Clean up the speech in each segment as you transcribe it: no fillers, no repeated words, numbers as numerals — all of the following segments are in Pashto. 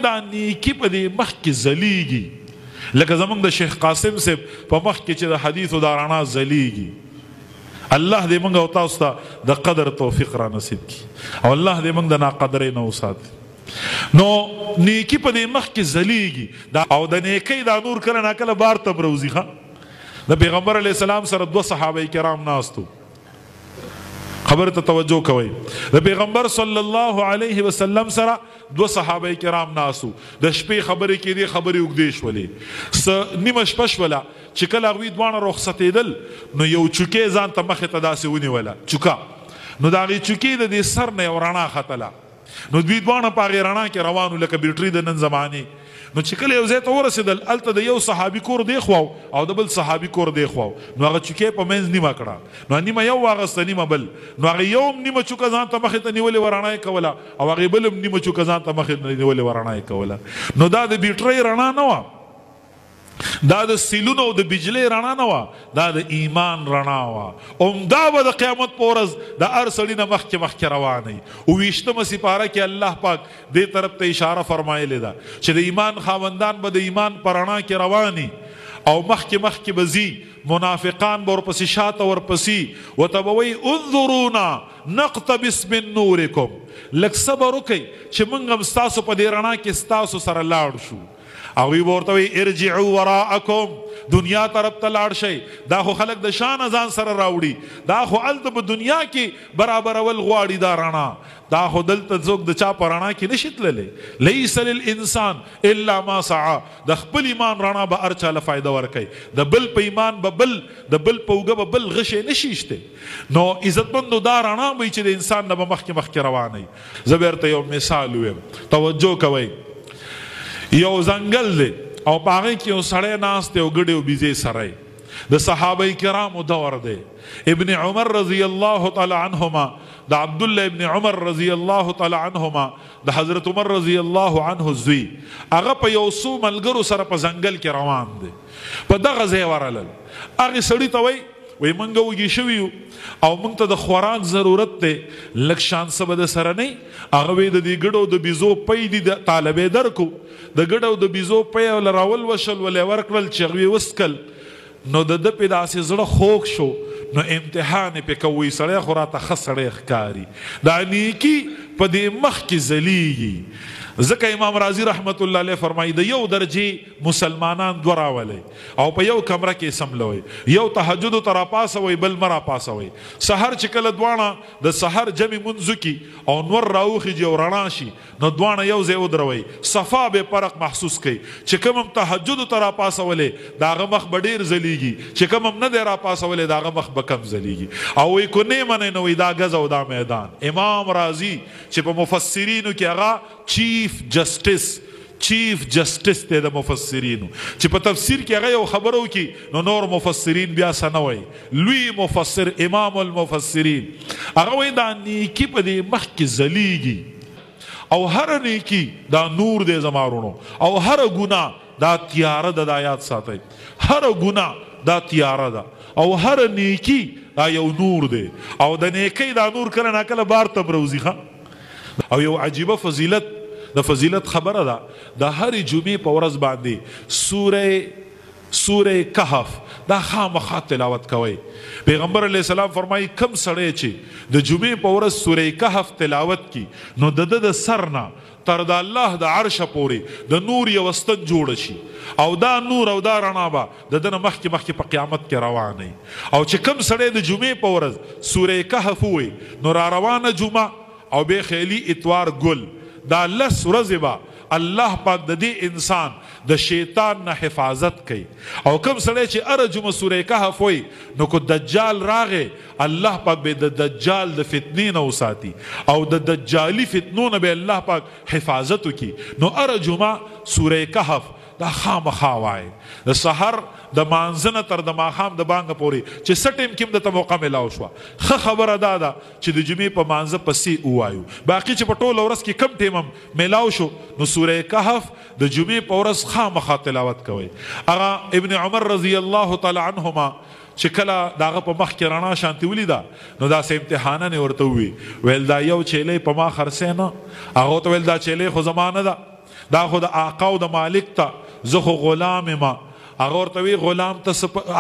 دا نیکی په دې مخ کې ځلیږي لکه زمونږ د شیخ قاسم صاحب په مخ کې چې د حدیثو دا رڼا ځلیږي. الله دې موږ او تاسو ته د قدر توفیق را نصیب کړي او الله دې موږ د ناقدرۍ نه وساتي. نو نیکی په دې مخ کې ځلیږي او د نیکۍ دا نور کله ناکله بار ته بروزي. د پیغمبر علیه السلام سره 2 صحابه کرام ناستو، خبر ته توجه کوئ. د پیغمبر صلی الله علیه وسلم سره 2 صحابه کرام ناسو. د شپې خبرې کې دي، خبرې اوږدې شولې، نیمه شپه شوله چې کله هغوی دواړه رخصتېدل نو یو چوکۍ ځان ته مخې ته داسې ونیوله چوکه، نو د هغې چوکۍ د دې سر نه یو رڼا ختله، نو دوی دواړه په هغې رڼا کې روان وو لکه بیټري د نن زمانې. نو چې کله یو ځای ته ورسېدل هلته د یو صحابي کور دی خوا او د بل صحابي کور دی خوا، نو هغه چوکۍ په منځ نیمه کړه، نو نیمه یو واغسته نیمه بل، نو هغې یو هم نیمه چوکه ځان ته مخې ته نیولې وه رڼا یې کوله او هغې بل هم نیمه چوکه ځان ته مخې ته نیولې وه رڼا یې کوله. نو دا د بیټرۍ رڼا نه وه، دا د سیلونو او د بجلی رڼا نه وه، دا د ایمان رڼا وه. عمدا به د قیامت په ورځ د هر سړي نه مخکې روانئ. 28مه سپاره کې الله پاک دې طرف ته اشاره فرمایلې ده چې د ایمان خاوندان به د ایمان په رڼا کې رواني او مخکې به ځي، منافقان به ورپسې شاته ورپسې ورته به وایي انظرونا نقتبس من نورکم، لږ صبر وکئ چې موږ هم ستاسو په دې رڼا کې ستاسو سره لاړ شو. هغوی به ورته وایي ارجعوا وراءکم، دنیا طرف ته لاړ شئ. دا خو خلک د شانه ځان سره راوړي، دا خو هلته په دنیا کې برابرول غواړي دا رڼا، دا خو دلته څوک د چا په رڼا کې نشي تللی. لیس للانسان الا ما سعى، د خپل ایمان رڼا به هر چا له فایده ورکوي، د بل په ایمان به بل، د بل په اوږه به بل غشی نشي شته. نو عزتمندو دا رڼا وایي چې د انسان نه به مخکې روانئ. زه به درته یو مثال ویم، توجه کوئ. یو ځنګل دی او په هغې کې یو سړی ناست دی او ګډې او بیزې سره د صحابه کرامو دور دی. ابن عمر رضی الله تعالی عنهما، د عبدالله ابن عمر رضی الله تعالی عنهما، د حضرت عمر رضی الله عنه زوی، هغه په یو څو ملګرو سره په ځنګل کې روان دی. په دغه ځای ورغلل، هغې سړي ته وایي موږ وږي شوي یو او موږ ته د خوراک ضرورت دی، لږ شان څه به د سره نه وي. هغه وایي د دې ګډو د بیزو پی دي طالبې درکو، د ګډو د بیزو پی له راول وشل ولې ورکړل چې هغوی وسکل، نو د ده پې داسې زړه خوږ شو، نو امتحان یې پې کوي سړی خو راته ښه سړی ښکاري. دا نیکي په دې مخ کې ځلیږي. ځکه امام رازي رحمت الله علیه فرمایي د یو درجې مسلمانان 2 راولئ او په یو کمره کې سملوئ، یو تهجدو ته راپاسوئ بل مه راپاسوئ. سحر چې کله دواړه د سحر جمع منځ وکړي او نور راوخیږي او رڼا شي، نو دواړه یو ځای ودروئ، صفا به فرق محسوس کوي. چې کوم هم تهجدو ته راپاسولی د هغه مخ به ډېر ځلیږي، چې کوم هم نه دی راپاسولی د هغه مخ به کم ځلیږي. او وایي کو نه منئ نو دا ګز او دا میدان. امام رازي چې په مفسرینو کې هغه چیف جسټس دی د مفسرینو، چې په تفسیر کې هغه یو خبرو کې نو نور مفسرین بیا څه نه وایي، لوی مفسر امام المفسرین هغه وایي دا نیکي په دې مخ کې ځلیږي او هر نیکي دا نور دی زما وروڼو، او هر ګناه دا تیاره ده. دا یاد ساتئ، هر ګناه دا تیاره ده او هر نیکي دا یو نور دی، او د نیکۍ دا نور کله ناکله بار ته بروزي. او یو عجیبه فضیلت د فضیلت خبره ده، د هرې جمعې په ورځ باندې سوره کهف دا خامخا تلاوت کوئ. پیغمبر علیه السلام فرمایي کم سړی چې د جمعې په ورځ سوره کهف تلاوت کی نو د ده د سر نه تر د الله د عرشه پورې د نور یو ستن جوړ شي، او دا نور او دا رڼا به د ده نه مخکې په قیامت کې روانئ. او چې کم سړی د جمعې په ورځ سوره کهف ووایي نو را روانه جمعه او بې خیلي اتوار ګل دا 10 ورځې به الله پاک د دې انسان د شیطان نه حفاظت کوي. او کوم سړی چې هره جمعه سوره کهف وایي نو کو دجال راغی الله پاک به د دجال د فتنې نه وساتي او د دجالي فتنو نه به الله پاک حفاظت وکړي. نو هره جمعه سوره کهف دا خامخا وایي، د سحر د مانځه نه تر د ماښام د بانګه پورې چې څه ټیم کې هم درته موقع میلاو شوه. ښه خبره دا ده چې د جمعې په مانځه پسې ووایو، باقي چې په ټوله ورځ کې کم ټیم هم میلاو شو نو سوره کهف د جمعې په ورځ خامخا تلاوت کوئ. هغه ابن عمر رضی الله تعالی عنهما چې کله د هغه په مخ کې رڼا شانتې ولیده نو داسې امتحانن یې ورته ووي، ویل دا یو چیلۍ په ما خرڅی نه، هغه ورته ویل دا چیلۍ خو زما نه ده، دا خو د آقا او د مالک ته زه خو غلام ما. هغه ورته وی غلام ته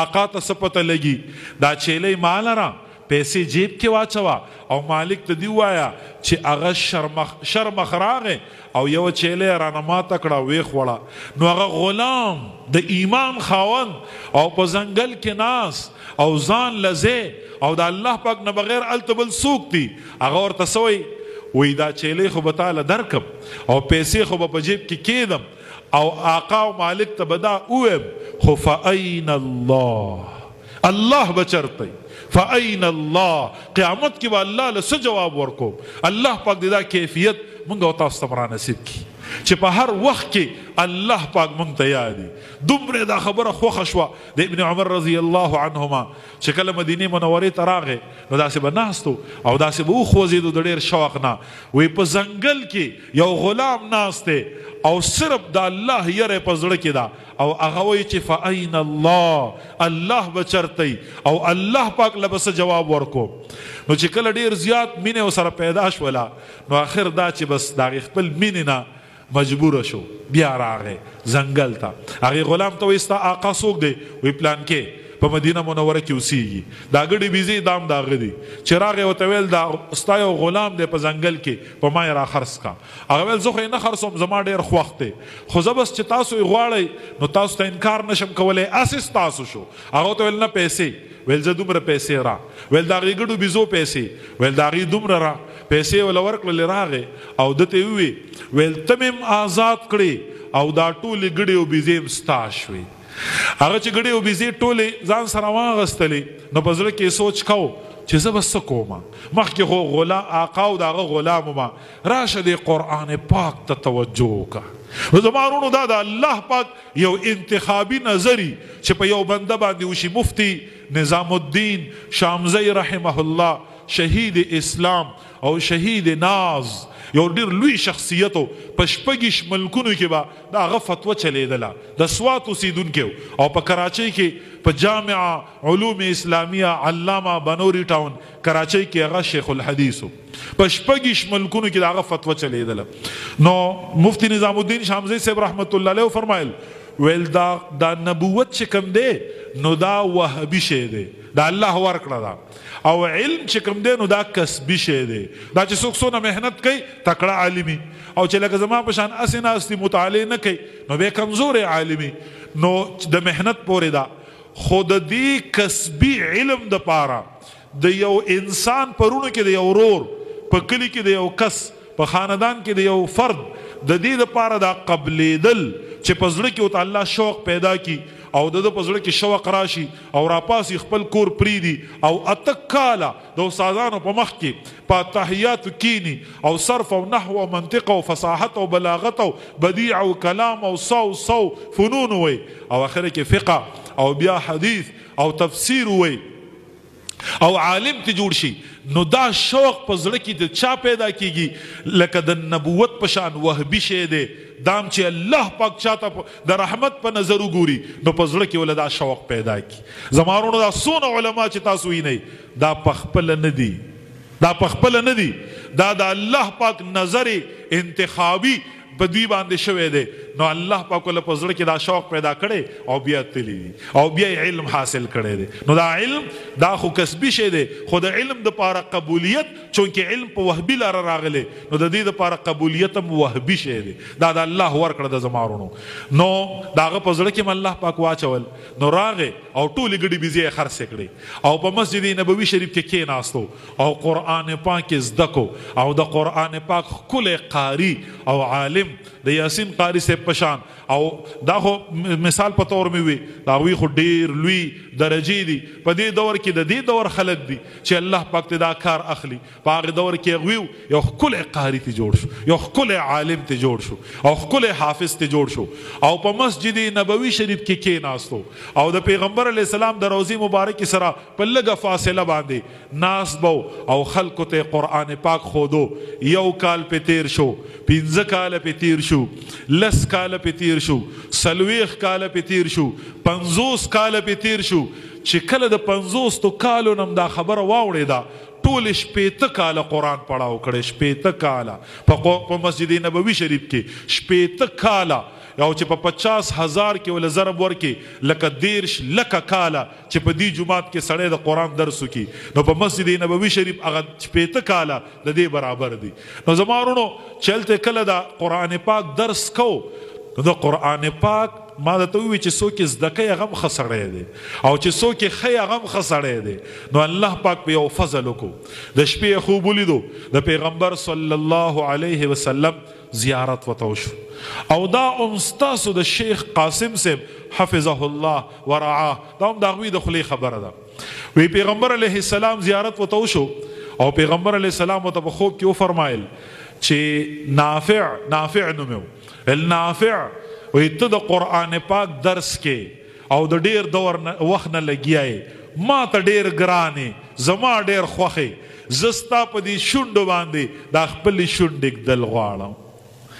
آقا ته څه پته لګي دا چیلې مال را پیسې جیب کې واچوه او مالک ته دی وایا چې هغه شرمخ راغی او یو چیلې رانه ماته کړه ویې خوړه. نو هغه غلام د ایمان خاوند او په ځنګل کې ناس او ځان لزه او د الله پاک نه بغیر هلته بل څوک دي. هغه ورته څه وی دا چیلې خو به تاله درکم او پیسې خو به په جیب کې کیدم او آقا او مالک ته به دا وویم خو فأین الله الله به چرته فأین الله قیامت کې به الله له څه جواب ورکو. الله پاک دې دا کیفیت مونږ او تاسو ته نصیب کړي چې په هر وخت کې الله پاک مونږ ته یادي. دومره دا خبره خوښه شوه د ابن عمر رضی الله عنهما چې کله مدینې منورې ته راغی نو داسې به ناستو او داسې به وخوځېدو د ډېر شوق نه. وی په ځنګل کې یو غلام ناست دی او صرف د الله یره په زړه کې ده او هغه وایي چې فأین الله الله به چرته او الله پاک له به څه جواب ورکو. نو چې کله ډېر زیات مینې ورسره پیدا شوله نو آخر دا چې بس د هغې خپل مینې نه مجبوره شو بیا راغی ځنګل ته. هغې غلام ته وایي ستا آقا څوک دی؟ وی پلان کې په مدینه منوره کې اوسیږي دا ګډې بیزې دام د هغه دي. چې راغی ورته ویل دا ستا یو غلام دی په ځنګل کې په ما یې را خرڅ کا. هغه ویل زه خو یې نه خرڅوم زما ډېر خوښ دی خو زه بس چې تاسو یې غواړئ نو تاسو ته انکار نشم کولی اسې ستاسو شو. هغه ورته ویل نه پیسې. ویل زه دومره پیسې را. ویل د هغې ګډو بیزو پیسې. ویل د هغې دومره را پیسې وله ورکړلې راغې او ده ته ووی ویل ته مې آزاد کړې او دا ټولې ګډې او بیزې م ستا شوې. هغه چې ګډې او بیزې ټولې ځان سره واغستلې نو په زړه کې سوچ کو چې زه به څه کوم. مخکې خو آقا او د هغه غلام ومه راشه دې قرآن پاک ته توجه وکړه. زما وروڼو دا د الله پاک یو انتخابي نظري چې په یو بنده باندې وشي. مفتی نظام الدین شامزی رحمه الله شهید اسلام او شهید ناز یو ډیر لوی شخصیتو په شپږیش ملکونو کې به دا هغه فتوه چلیدله د سوات اوسیدونکی او په کراچۍ کې په جامعه علوم اسلامیه علامه بنوري ټاون کراچۍ کې هغه شیخ الحدیثو په شپږیش ملکونو کې دا هغه فتوه چلیدله. نو مفتی نظام الدین شامزی صاحب رحمت الله علیه فرمایل ویل دا نبوت چې کوم دی نو دا وهبي شی دی دا الله ورکړه ده او علم چې کوم دی نو دا کسبي شی دی دا چې څوک څونه محنت کوي تکړه عالمي او چې لکه زما په شان اسې ناستي مطالعه نه کوي نو بیا کمزورې عالمي. نو د محنت پورې ده خو د دې کسبي علم دپاره د یو انسان پرونو کې د یو ورور په کلي کې د یو کس په خاندان کې د یو فرد د دې دپاره دا قبلېدل چې په زړه کې ورته الله شوق پیدا کی او د په زړه کې شوق راشي او راپاسي خپل کور پریږدي او اته کاله د استادانو په مخ کې په تحیات کینی او صرف او نحو او منطق او فصاحت او بلاغت او بدیع او کلام او صو فنون وي او اخر کې فقه او بیا حدیث او تفسیر وي او عالم ته جوړ شي. نو دا شوق په زړه کې د چا پیدا کیږي لکه د نبوت په شان وهبي شی دی دام چې الله پاک چاته د رحمت په نظر وګوري نو په زړه کې ول دا شوق پیدا کی. زما وروڼو دا څونه علما چې تاسو یې نه دا پخپل نه دي دا پخپل نه دي دا د الله پاک نظر انتخابي په دوی باندې شوی دی. نو الله پاک له په زړه کې دا شوق پیدا کړي او بیا تللی او بیا علم حاصل کړی دی. نو دا علم دا خو کسبي شی دی خو د علم دپاره قبولیت چونکې علم په وهبي لاره راغلی نو د دې دپاره قبولیت هم وهبي شی دی دا د الله ورکړه د زما وروڼو. نو د هغه په زړه کې م الله پاک واچول نو راغې او ټولې ګډې بیزې یې خرڅې کړې او په مسجد نبوي شریف کې کېناستو او قرآن پاک یې زده کو او د قرآن پاک ښکلی قاري او عالم د یاسین قاری صاحب پشان او دا خو مثال په تور مې وي دا هغوی خو ډېر لوی درجې دي په دې دور کې د دې دور خلک دي چې الله پاک ته دا کار اخلي. په هغې دور کې هغوی یو ښکلی قاري ته جوړ شو یو ښکلی عالم ته جوړ شو او ښکلی حافظ ته جوړ شو او په مسجد نبوي شریف کې کېناستو او د پیغمبر علیه السلام د روضې مبارکې سره په لږه فاصله باندې ناست بو او خلکو ته قرآن پاک ښودو. یو کال پې تیر شو 15 کاله پې تیر شو 10 کاله پې تیر شو 40 کاله پې تیر شو 50 کاله پې تیر شو چې کله د 50 کالو نم دا خبره واوړېده ټول شپېته کاله قرآن پړاو کړی، شپېته کاله په مسجد نبوي شریف کې، شپېته کاله، او چې په 50,000 کې ول ضرب ورکې لکه 10 کاله چې په دې جماعت کې سړی د قرآن درس وکي، نو په مسجد نبوي شریف هغه 15 کاله د دې برابر دي. نو زما ورونو چلته کله د قرآن پاک درس کو، نو د قرآن پاک ما درته ووي چې څوک یې زده کوي هغه هم ښه سړی دی، او چې څوک یې ښایي هغه هم ښه سړی دی. نو الله پاک په یو فضل وکړو، د شپې خوب ولیدو د پیغمبر صلی الله علیه وسلم زیارت ورته وشو، او دا ستاسو د شیخ قاسم صاحب حفظه الله ورعاه، دا هم د هغوی د خولې خبره ده. وی پیغمبر علیه السلام زیارت ورته وشو، او پیغمبر علیه السلام ورته په خوب کې وفرمایل چې نافع نوم یې النافع، وی ته د قرآن پاک درس کې او د ډیر دور وخت نه لګیای، ما ته ډیر ګرانې، زما ډیر خوښې، زه ستا په دې شونډو باندې دا خپلې شونډې ږدل غواړم.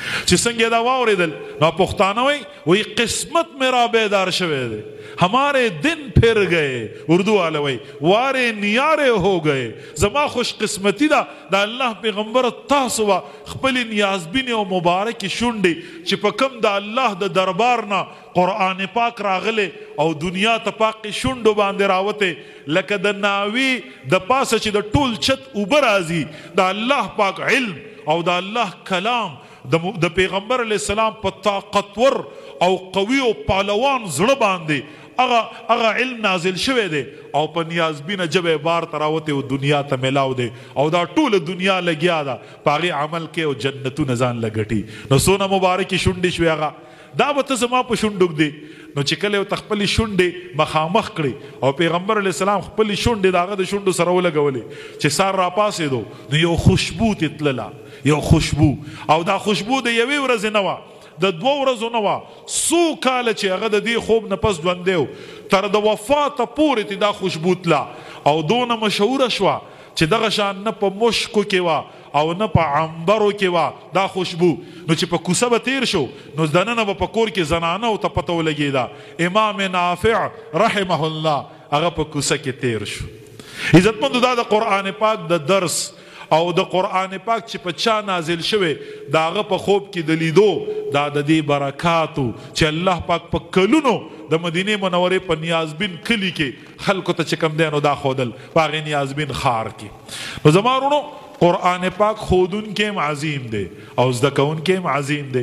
چې څنګه دا واورېدل، نو پښتانه وی قسمت میرا بیدار شوی دی، ہمارے دن پھر گئے، اردو والے وی وارے نیارے ہو گئے. زما خوش قسمتی دا دا الله پیغمبر تاسو وا خپل نیازبین او مبارک شونډې چې په کم دا الله د دربار نه قرآن پاک راغله او دنیا ته پاک شونډو باندې راوته، لکه د ناوی د پاسه چې د ټول چت اوبه راځي، دا الله پاک علم او دا الله کلام د پیغمبر علیہ السلام په طاقتور او قوي او پهلوان زړه باندې هغه علم نازل شوی دی، او په نیازبینه جبه بار تراوته او دنیا ته ملاو دی، او دا ټول دنیا لګیا ده پاغي عمل کې او جنتونه ځان لګټي. نو سونه مبارکي شونډې شوی هغه دا به ته زما په شونډو دی. نو چې کله یو خپل شونډې مخامخ کړي، او پیغمبر علیه السلام خپل شونډې د هغه د شونډو سره ولګولې، چې سار را پاسېدو نو یو خوشبو تتلله، یو خوشبو، او دا خوشبو د یوې ورځې نه وه، د 2 ورځو نه وه، څو کاله چې هغه د دې خوب نه پس ژوندی و، تر د وفاته پورې ته دا خوشبو تله، او دونه مشهوره شوه چې دغه شان نه په مشکو کې وه او نه په عنبرو کې وه دا خوشبو. نو چې په کوڅه به تیر شو، نو دننه به په کور کې زنانه او ته پته ولګېده، امام نافع رحمه الله هغه په کوڅه کې تیر شو. عزتمندو دا د قرآن پاک د درس او د قرآن پاک چې په چا نازل شوی دا هغه په خوب کې د لیدو، دا د دې برکاتو چې الله پاک په کلونو د مدینه منورې په نیازبین کلی کې خلکو ته چې کم دی نو دا ښودل په هغې نیازبین ښار کې. نو زما وروڼو قرآن پاک ښودونکی هم عظیم دی او زده کوونکی هم عظیم دی.